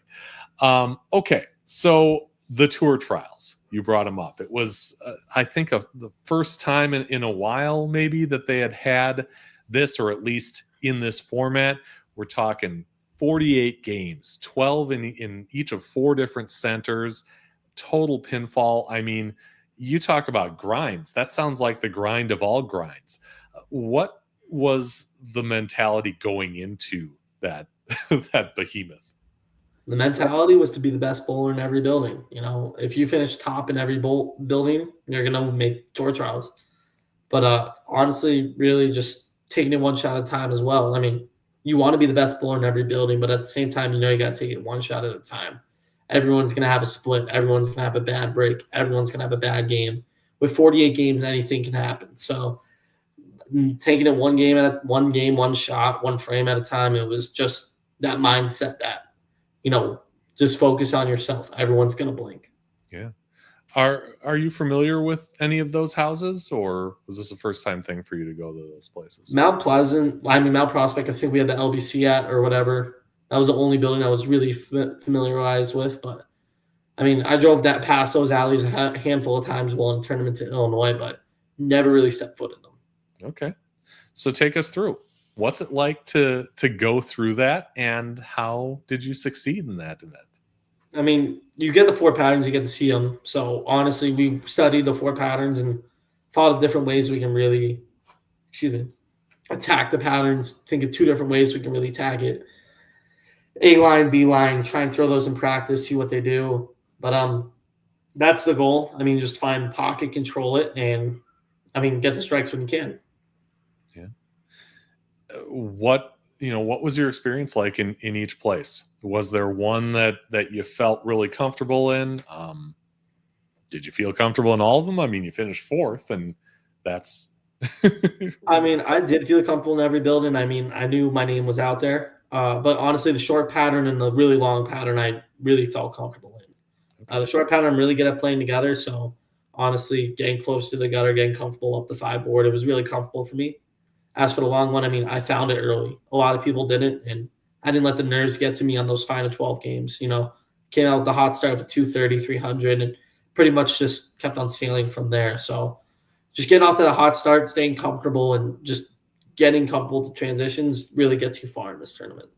Okay, so the Tour Trials, you brought them up. It was, I think, the first time in a while maybe that they had this, or at least in this format. We're talking 48 games, 12 in each of 4 different centers, total pinfall. I mean, you talk about grinds. That sounds like the grind of all grinds. What was the mentality going into that that behemoth? The mentality was to be the best bowler in every building. If you finish top in every building, you're going to make Tour Trials. But honestly, really just taking it one shot at a time as well. I mean, you want to be the best bowler in every building, but at the same time, you got to take it one shot at a time. Everyone's going to have a split. Everyone's going to have a bad break. Everyone's going to have a bad game. With 48 games, anything can happen. So taking it one game, one shot, one frame at a time, it was just that mindset that, just focus on yourself. Everyone's going to blink. Yeah. Are you familiar with any of those houses, or was this a first time thing for you to go to those places? Mount Prospect, I think we had the LBC at or whatever. That was the only building I was really familiarized with. But, I mean, I drove past those alleys a handful of times while in tournaments in Illinois, but never really stepped foot in them. Okay. So take us through. What's it like to go through that, and how did you succeed in that event? I mean, you get the 4 patterns, you get to see them. So, honestly, we studied the 4 patterns and thought of different ways we can really, attack the patterns. Think of 2 different ways we can really tag it. A line, B line, try and throw those in practice, see what they do. But that's the goal. I mean, just find pocket, control it, and get the strikes when you can. Yeah. What was your experience like in each place? Was there one that you felt really comfortable in? Did you feel comfortable in all of them? I mean, you finished 4th, and that's. I mean, I did feel comfortable in every building. I mean, I knew my name was out there. But honestly, the short pattern and the really long pattern, I really felt comfortable in. The short pattern, I'm really good at playing together. So honestly, getting close to the gutter, getting comfortable up the 5 board, it was really comfortable for me. As for the long one, I mean, I found it early. A lot of people didn't, and I didn't let the nerves get to me on those final 12 games. Came out with the hot start with 230, 300, and pretty much just kept on sailing from there. So just getting off to the hot start, staying comfortable, and just getting comfortable to transitions really gets you far in this tournament.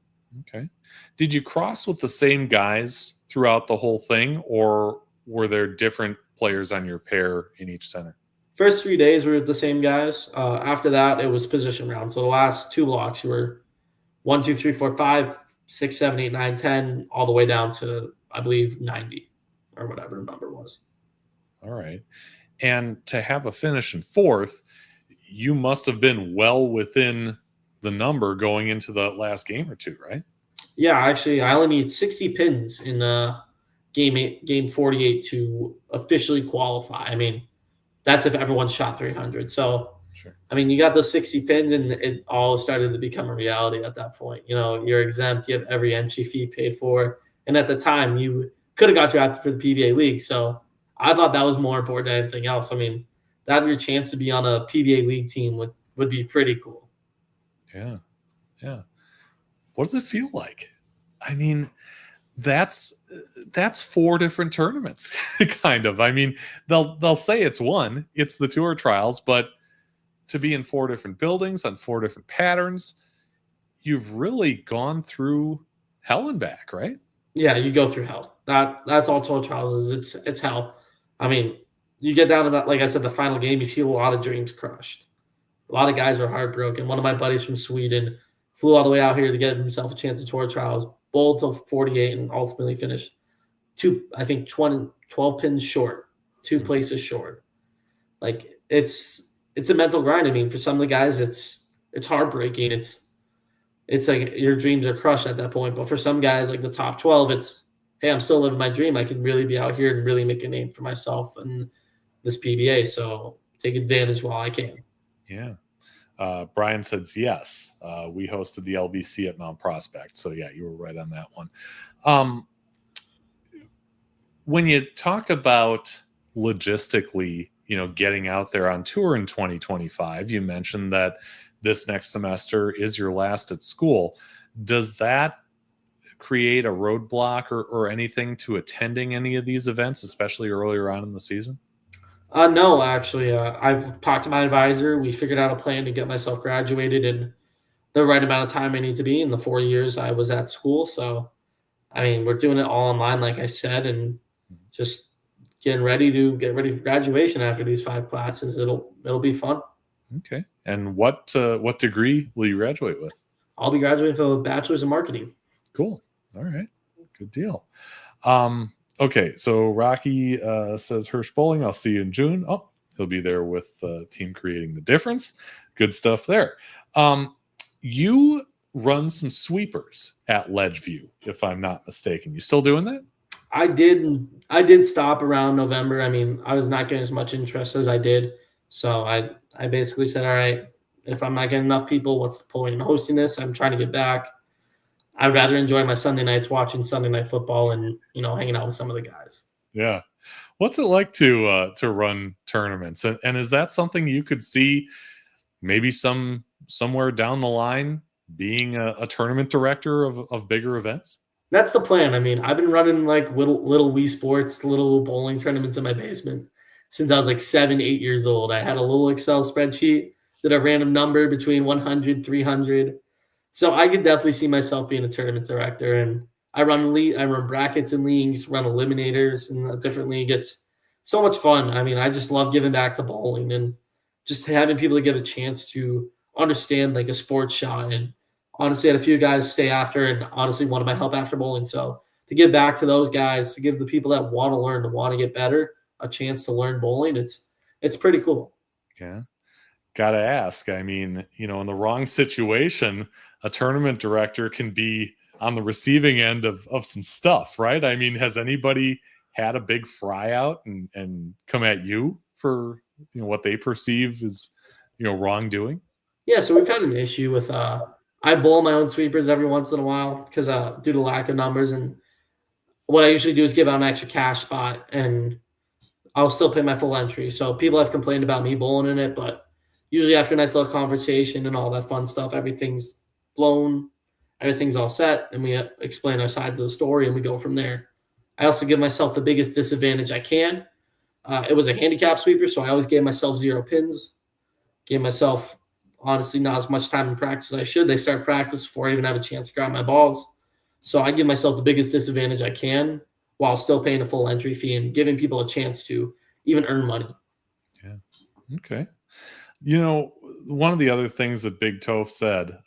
Okay. Did you cross with the same guys throughout the whole thing, or were there different players on your pair in each center? First 3 days were the same guys. After that, it was position round. So the last 2 blocks, you were 1, 2, 3, 4, 5, 6, 7, 8, 9, 10, all the way down to, I believe, 90 or whatever the number was. All right. And to have a finish in fourth, you must have been well within the number going into the last game or two, right? Yeah, actually, I only need 60 pins in game 48 to officially qualify. I mean, that's if everyone shot 300. So, Sure. I mean, you got those 60 pins, and it all started to become a reality at that point. You know, you're exempt. You have every entry fee paid for. And at the time, you could have got drafted for the PBA League. So I thought that was more important than anything else. I mean, to have your chance to be on a PBA League team would be pretty cool. Yeah. Yeah. What does it feel like? I mean, that's 4 different tournaments, kind of. I mean, they'll say it's one, it's the tour trials, but to be in 4 different buildings on 4 different patterns, you've really gone through hell and back, right? Yeah, you go through hell. That's all tour trials is. It's hell. I mean, you get down to that, like I said, the final game, you see a lot of dreams crushed. A lot of guys are heartbroken. One of my buddies from Sweden flew all the way out here to get himself a chance at tour trials, bowled till 48, and ultimately finished 12 pins short, 2 places short. Like it's a mental grind. I mean, for some of the guys, it's heartbreaking. It's like your dreams are crushed at that point. But for some guys, like the top 12, it's, hey, I'm still living my dream. I can really be out here and really make a name for myself and this PBA. So take advantage while I can. Yeah. Brian says yes. We hosted the LBC at Mount Prospect. So yeah, you were right on that one. When you talk about logistically, you know, getting out there on tour in 2025, you mentioned that this next semester is your last at school. Does that create a roadblock or anything to attending any of these events, especially earlier on in the season? No, actually, I've talked to my advisor. We figured out a plan to get myself graduated in the right amount of time I need to be in the 4 years I was at school. So, I mean, we're doing it all online, like I said, and just get ready for graduation after these 5 classes. It'll be fun. Okay. And what degree will you graduate with? I'll be graduating for a bachelor's in marketing. Cool. All right. Good deal. Okay, so Rocky says, Hirsch Bowling, I'll see you in June. Oh, he'll be there with Team Creating the Difference. Good stuff there. You run some sweepers at Ledgeview, if I'm not mistaken. You still doing that? I did stop around November. I mean, I was not getting as much interest as I did. So I basically said, all right, if I'm not getting enough people, what's the point in hosting this? I'm trying to get back. I'd rather enjoy my Sunday nights watching Sunday Night Football and, you know, hanging out with some of the guys. Yeah. What's it like to run tournaments? And is that something you could see maybe somewhere down the line being a tournament director of bigger events? That's the plan. I mean, I've been running like little Wii Sports, little bowling tournaments in my basement since I was like 7, 8 years old. I had a little Excel spreadsheet that a random number between 100, 300. So I could definitely see myself being a tournament director. And I run brackets in leagues, run eliminators in a different league. It's so much fun. I mean, I just love giving back to bowling and just having people to get a chance to understand like a sports shot. And honestly, I had a few guys stay after and honestly wanted my help after bowling. So to give back to those guys, to give the people that want to learn, to want to get better, a chance to learn bowling, it's pretty cool. Yeah. Gotta ask. I mean, you know, in the wrong situation, a tournament director can be on the receiving end of some stuff, right? I mean, has anybody had a big fry out and come at you for, you know, what they perceive as, you know, wrongdoing? Yeah, so we've had an issue with I bowl my own sweepers every once in a while because due to lack of numbers. And what I usually do is give out an extra cash spot and I'll still pay my full entry. So people have complained about me bowling in it, but usually after a nice little conversation and all that fun stuff, everything's blown, everything's all set, and we explain our sides of the story and we go from there. I also give myself the biggest disadvantage I can. It was a handicap sweeper, so I always gave myself 0 pins. Gave myself, honestly, not as much time in practice as I should. They start practice before I even have a chance to grab my balls. So I give myself the biggest disadvantage I can while still paying a full entry fee and giving people a chance to even earn money. Yeah. Okay. You know, one of the other things that Big Toph said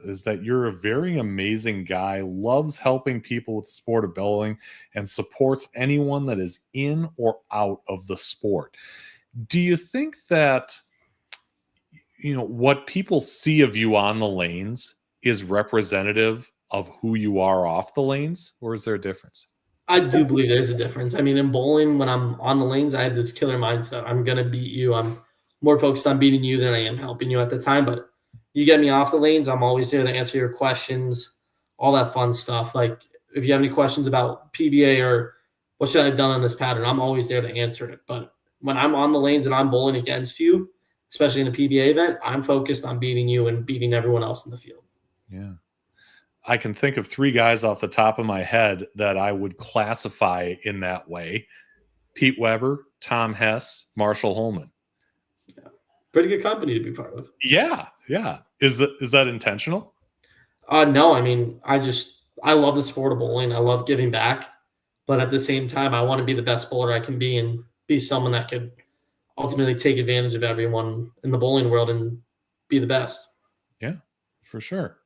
is that you're a very amazing guy, loves helping people with the sport of bowling, and supports anyone that is in or out of the sport. Do you think that, what people see of you on the lanes is representative of who you are off the lanes, or is there a difference? I do believe there's a difference. I mean, in bowling, when I'm on the lanes, I have this killer mindset. I'm going to beat you. I'm more focused on beating you than I am helping you at the time. But you get me off the lanes, I'm always there to answer your questions, all that fun stuff. Like if you have any questions about PBA or what should I have done on this pattern, I'm always there to answer it. But when I'm on the lanes and I'm bowling against you, especially in a PBA event, I'm focused on beating you and beating everyone else in the field. Yeah. I can think of 3 guys off the top of my head that I would classify in that way. Pete Weber, Tom Hess, Marshall Holman. Yeah. Pretty good company to be part of. Yeah. Yeah. Is that intentional? No, I mean, I love the sport of bowling. I love giving back. But at the same time, I want to be the best bowler I can be and be someone that could ultimately take advantage of everyone in the bowling world and be the best. Yeah, for sure.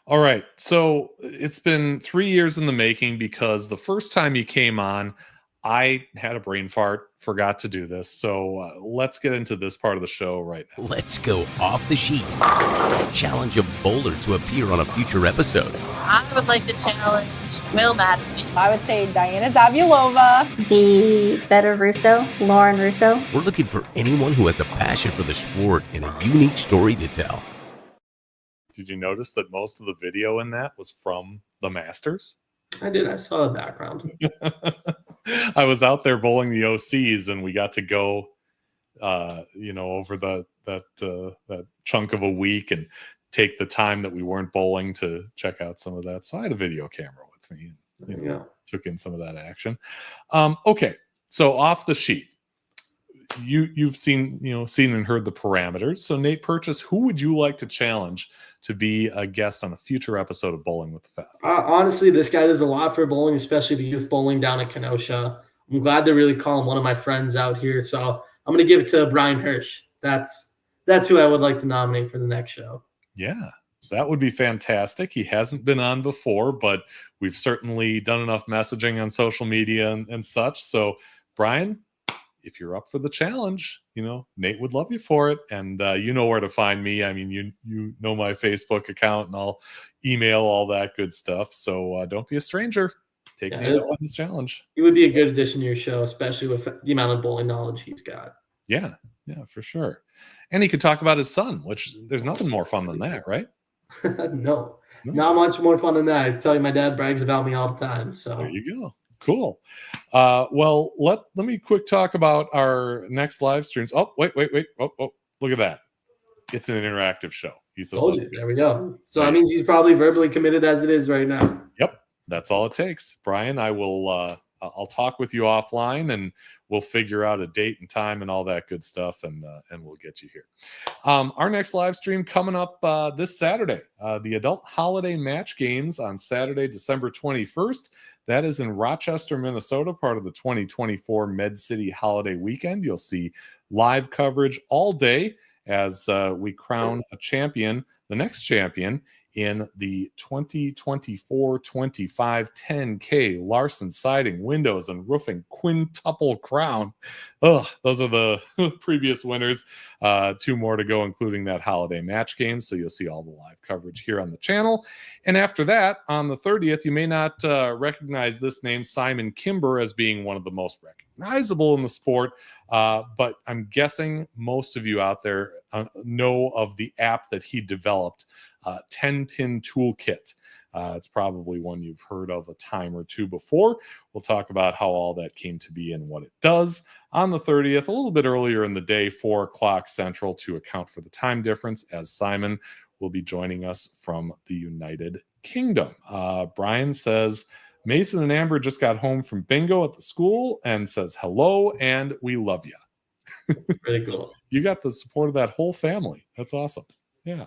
All right. So it's been 3 years in the making, because the first time you came on, I had a brain fart, forgot to do this. So let's get into this part of the show right now. Let's go off the sheet. Challenge a bowler to appear on a future episode. I would like to challenge Will Madfield. I would say Diana Zavulova. The better Russo, Lauren Russo. We're looking for anyone who has a passion for the sport and a unique story to tell. Did you notice that most of the video in that was from the Masters? I did. I saw the background. I was out there bowling the OCs, and we got to go, over that chunk of a week and take the time that we weren't bowling to check out some of that. So I had a video camera with me and took in some of that action. Okay, so off the sheet, you've seen and heard the parameters. So Nate Purches, who would you like to challenge to be a guest on a future episode of Bowling with the Fat? Honestly, this guy does a lot for bowling, especially the youth bowling down in Kenosha. I'm glad to really call him one of my friends out here. So I'm going to give it to Brian Hirsch. That's who I would like to nominate for the next show. Yeah, that would be fantastic. He hasn't been on before, but we've certainly done enough messaging on social media and such. So Brian, if you're up for the challenge, Nate would love you for it. And you know where to find me. I mean, you know my Facebook account, and I'll email all that good stuff. So don't be a stranger. Take Nate up on this challenge. He would be a good addition to your show, especially with the amount of bowling knowledge he's got. Yeah, for sure. And he could talk about his son, which there's nothing more fun than that, right? No, not much more fun than that. I tell you, my dad brags about me all the time. So there you go. Cool. Well, let me quick talk about our next live streams. Oh, wait. Oh, look at that. It's an interactive show. He says, there we go. So that means he's probably verbally committed as it is right now. Yep. That's all it takes. Brian, I will, I'll talk with you offline, and we'll figure out a date and time and all that good stuff, and we'll get you here. Our next live stream coming up this Saturday, the Adult Holiday Match Games on Saturday, December 21st. That is in Rochester, Minnesota, part of the 2024 Med City Holiday Weekend. You'll see live coverage all day as we crown a champion, the next champion, in the 2024-25 10K Larson Siding, Windows, and Roofing Quintuple Crown. Those are the previous winners. 2 more to go, including that holiday match game. So you'll see all the live coverage here on the channel. And after that, on the 30th, you may not recognize this name, Simon Kimber, as being one of the most recognizable in the sport. But I'm guessing most of you out there know of the app that he developed, 10-pin toolkit. It's probably one you've heard of a time or two before. We'll talk about how all that came to be and what it does on the 30th, a little bit earlier in the day, 4 o'clock Central, to account for the time difference, as Simon will be joining us from the United Kingdom. Brian says, Mason and Amber just got home from bingo at the school and says hello, and we love you. Very cool. You got the support of that whole family. That's awesome. Yeah.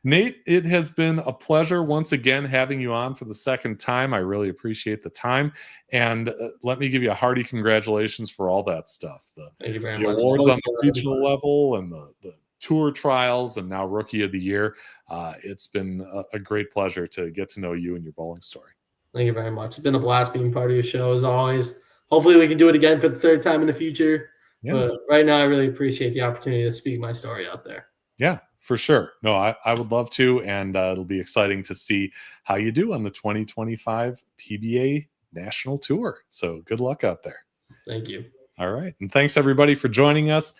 Nate, it has been a pleasure once again having you on for the second time. I really appreciate the time. And let me give you a hearty congratulations for all that stuff. Thank you very the much. Awards on the regional level and the tour trials, and now Rookie of the Year. It's been a great pleasure to get to know you and your bowling story. Thank you very much. It's been a blast being part of your show, as always. Hopefully we can do it again for the 3rd time in the future. Yeah. But right now, I really appreciate the opportunity to speak my story out there. Yeah, for sure. No, I would love to, and it'll be exciting to see how you do on the 2025 PBA National Tour. So good luck out there. Thank you. All right. And thanks, everybody, for joining us.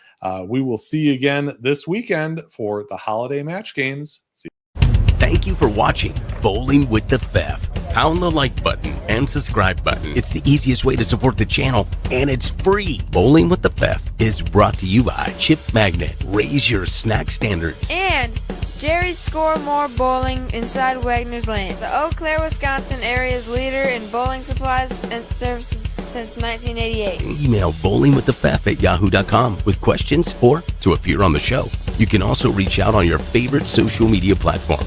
We will see you again this weekend for the holiday match games. See you. Thank you for watching Bowling with the Fef. Pound the like button and subscribe button. It's the easiest way to support the channel, and it's free. Bowling with the Fef is brought to you by Chip Magnet. Raise your snack standards. And Jerry's Score More Bowling inside Wagner's Lane, the Eau Claire, Wisconsin area's leader in bowling supplies and services since 1988. Email bowlingwiththefef@yahoo.com with questions or to appear on the show. You can also reach out on your favorite social media platform.